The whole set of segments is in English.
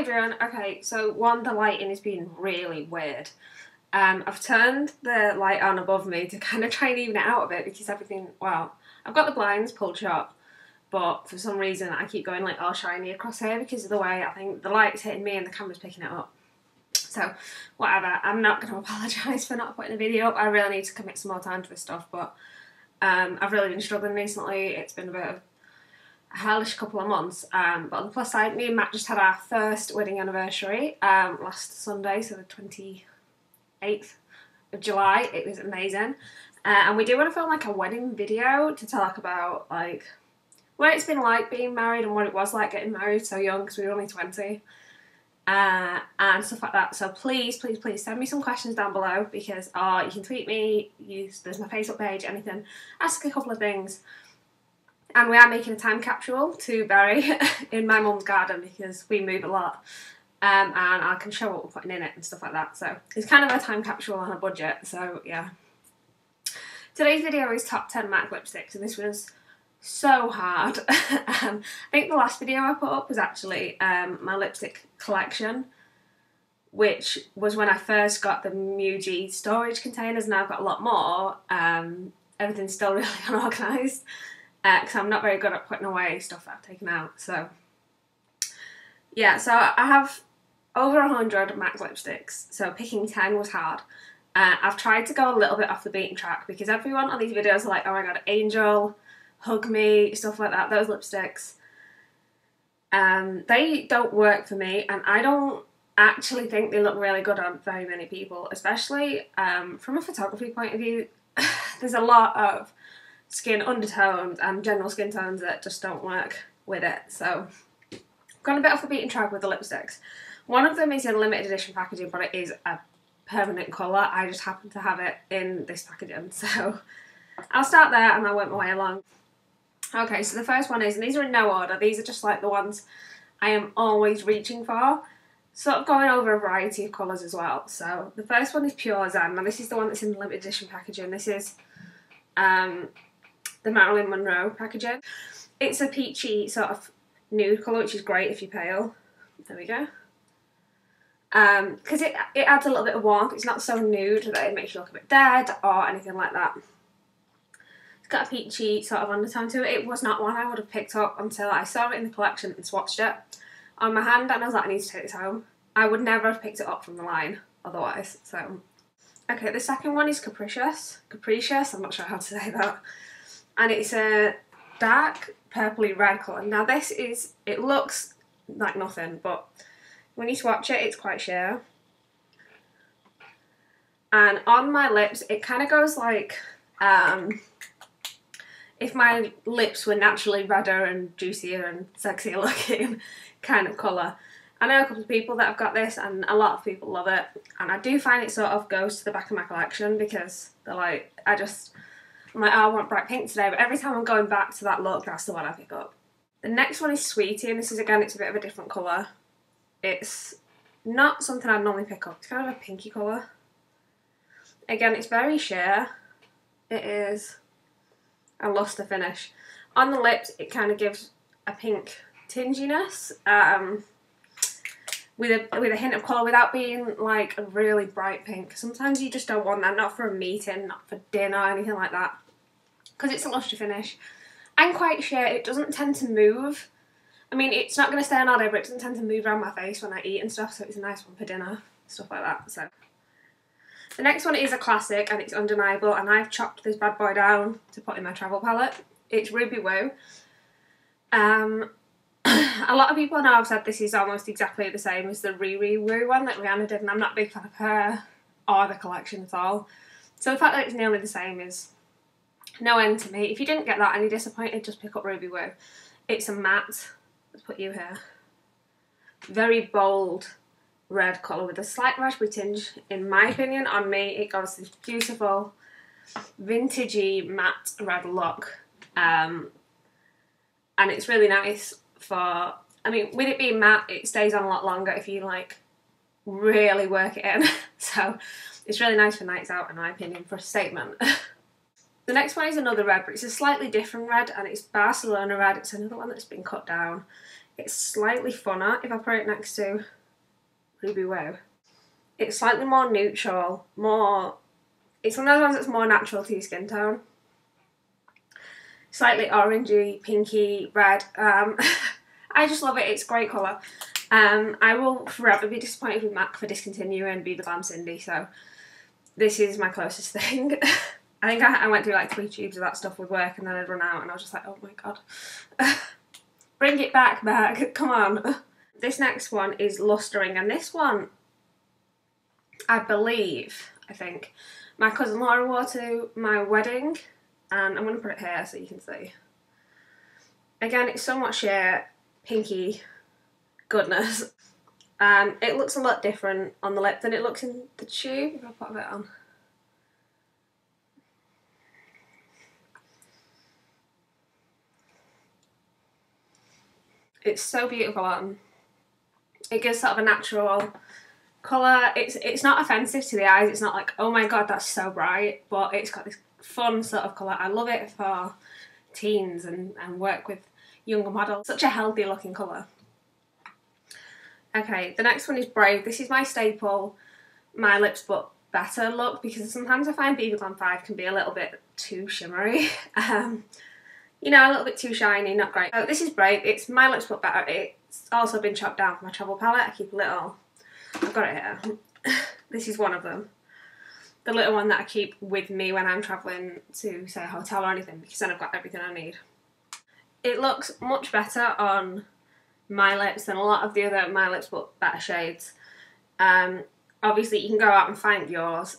everyone. Okay, so the lighting has been really weird. I've turned the light on above me to kind of try and even it out a bit because everything, well, I've got the blinds pulled shut, but for some reason I keep going like all shiny across here because of the way I think the light's hitting me and the camera's picking it up. So, whatever, I'm not going to apologise for not putting a video up. I really need to commit some more time to this stuff, but I've really been struggling recently. It's been a bit of a hellish couple of months, but on the plus side, me and Matt just had our first wedding anniversary last Sunday, so the 28th of July. It was amazing, and we do want to film like a wedding video to talk about like what it's been like being married and what it was like getting married so young because we were only 20. And stuff like that. So please send me some questions down below because you can tweet me, there's my Facebook page, anything, ask a couple of things. And we are making a time capsule to bury in my mum's garden because we move a lot, and I can show what we're putting in it and stuff like that. So it's kind of a time capsule on a budget, so yeah. Today's video is top 10 MAC lipsticks, and this was so hard. I think the last video I put up was actually my lipstick collection, which was when I first got the Muji storage containers. Now I've got a lot more. Everything's still really unorganised because I'm not very good at putting away stuff that I've taken out. So yeah, so I have over 100 MAC lipsticks, so picking 10 was hard. I've tried to go a little bit off the beaten track because everyone on these videos are like, oh my god, Angel, Hug Me, stuff like that, those lipsticks. They don't work for me, and I don't actually think they look really good on very many people, especially from a photography point of view. There's a lot of skin undertones and general skin tones that just don't work with it, so I've gone a bit off the beaten track with the lipsticks. One of them is in limited edition packaging, but it is a permanent colour. I just happen to have it in this packaging, so I'll start there and I'll work my way along. Okay, so the first one is, and these are in no order, these are just like the ones I am always reaching for, sort of going over a variety of colours as well. So the first one is Pure Zen. Now this is the one that's in the limited edition packaging. This is the Marilyn Monroe packaging. It's a peachy sort of nude colour, which is great if you're pale. There we go. Because it adds a little bit of warmth. It's not so nude that it makes you look a bit dead or anything like that. It's got a peachy sort of undertone to it. It was not one I would have picked up until I saw it in the collection and swatched it on my hand, and I was like, I need to take this home. I would never have picked it up from the line otherwise. So, okay, the second one is Capricious. I'm not sure how to say that. And it's a dark purpley red colour. Now this is, it looks like nothing, but when you swatch it, it's quite sheer. And on my lips, it kind of goes like, if my lips were naturally redder and juicier and sexier looking kind of colour. I know a couple of people that have got this and a lot of people love it, and I do find it sort of goes to the back of my collection because they're like, I'm like, oh, I want bright pink today, but every time I'm going back to that look, that's the one I pick up. The next one is Sweetie, and this is, again, it's a bit of a different colour. It's not something I'd normally pick up. It's kind of a pinky colour. Again, it's very sheer. It is a luster finish. On the lips, it kind of gives a pink tinginess with a hint of colour without being like a really bright pink. Sometimes you just don't want that, not for a meeting, not for dinner, anything like that, because it's a luster finish. I'm quite sheer. It doesn't tend to move. I mean, it's not going to stay on all day, but it doesn't tend to move around my face when I eat and stuff, so it's a nice one for dinner, stuff like that. So the next one is a classic, and it's undeniable, and I've chopped this bad boy down to put in my travel palette. It's RubyWoo. A lot of people know I've said this is almost exactly the same as the RubyWoo one that Rihanna did, and I'm not a big fan of her or the collection at all. So the fact that it's nearly the same is no end to me. If you didn't get that and you're disappointed, just pick up RubyWoo. It's a matte. Let's put you here. Very bold red colour with a slight raspberry tinge. In my opinion, on me, it goes this beautiful vintagey matte red look. And it's really nice for, I mean, with it being matte, it stays on a lot longer if you like really work it in. So it's really nice for nights out, in my opinion, for a statement. The next one is another red, but it's a slightly different red, and it's Barcelona Red. It's another one that's been cut down. It's slightly funner if I put it next to RubyWoo. It's slightly more neutral, it's one of those ones that's more natural to your skin tone. Slightly orangey, pinky, red. I just love it, it's a great colour. I will forever be disappointed with MAC for discontinuing BB Glam Cindy, so this is my closest thing. I think I went through like 3 tubes of that stuff with work and then I'd run out and I was just like, oh my god. Bring it back, come on. This next one is Lustering, and this one, I think, my cousin Laura wore to my wedding, and I'm going to put it here so you can see. Again, it's so much sheer pinky goodness. It looks a lot different on the lip than it looks in the tube, if I put a bit on. It's so beautiful on. It gives sort of a natural colour. It's not offensive to the eyes. It's not like, oh my god, that's so bright, but it's got this fun sort of colour. I love it for teens and work with younger models. Such a healthy looking colour. Okay, the next one is Brave. This is my staple, my lips but better look, because sometimes I find BB Glam 5 can be a little bit too shimmery. You know, a little bit too shiny, not great. So this is Brave. It's my lips but better. It's also been chopped down for my travel palette. I keep a little, I've got it here. This is one of them. The little one that I keep with me when I'm travelling to, say, a hotel or anything, because then I've got everything I need. It looks much better on my lips than a lot of the other my lips but better shades. Obviously you can go out and find yours.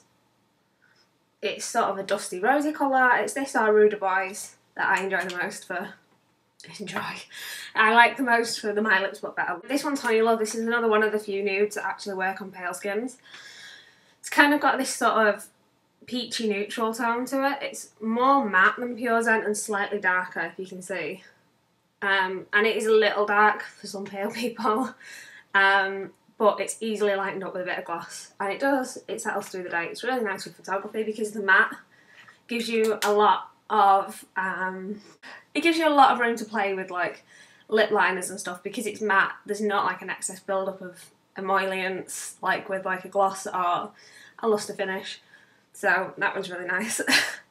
It's sort of a dusty rosy colour. It's this or Rude Boys that I enjoy the most for, I like the most for the my lips but better. This one's Honeylove. This is another one of the few nudes that actually work on pale skins. It's kind of got this sort of peachy neutral tone to it. It's more matte than Pure Zen and slightly darker, if you can see. And it is a little dark for some pale people, but it's easily lightened up with a bit of gloss, and it settles through the day. It's really nice with photography because the matte gives you a lot of room to play with like lip liners and stuff. Because it's matte, there's not like an excess build-up of emollients like with like a gloss or a luster finish. So that one's really nice.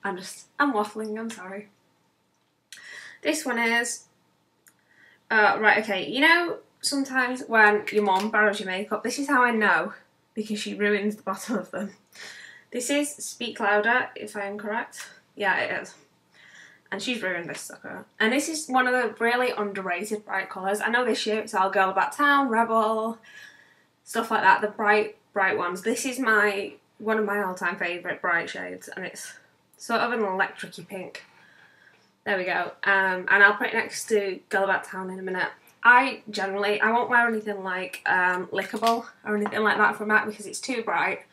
I'm waffling, I'm sorry. This one is right, okay, you know sometimes when your mum borrows your makeup, this is how I know, because she ruins the bottom of them. This is Speak Louder, if I am correct. Yeah, it is. And she's ruined this sucker. And this is one of the really underrated bright colours. I know this year it's all Girl About Town, Rebel, stuff like that, the bright ones. This is one of my all-time favourite bright shades, and it's sort of an electric-y pink. There we go. And I'll put it next to Girl About Town in a minute. I won't wear anything like Lickable or anything like that from MAC because it's too bright.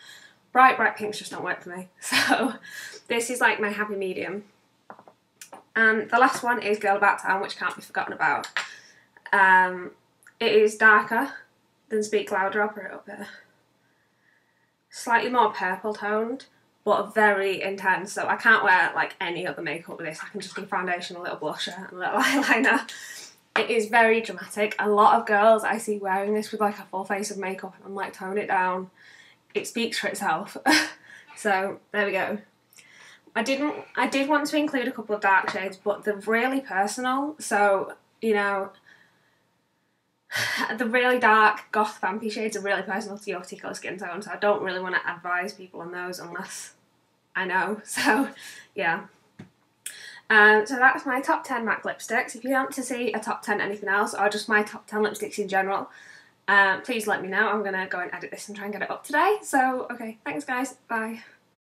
Bright pinks just don't work for me. So this is like my happy medium. And the last one is Girl About Town, which can't be forgotten about. It is darker than Speak Louder. I'll put it up here. Slightly more purple toned, but very intense. So I can't wear like any other makeup with this. I can just do foundation, a little blusher and a little eyeliner. It is very dramatic. A lot of girls I see wearing this with like a full face of makeup, and I'm like, tone it down. It speaks for itself. So there we go. I did want to include a couple of dark shades, but they're really personal. So, you know, the really dark goth vampy shades are really personal to your particular skin tone, so I don't really want to advise people on those unless I know. So yeah. So that's my top 10 MAC lipsticks. If you want to see a top 10 anything else, or just my top 10 lipsticks in general, please let me know. I'm going to go and edit this and try and get it up today. So, okay, thanks guys, bye.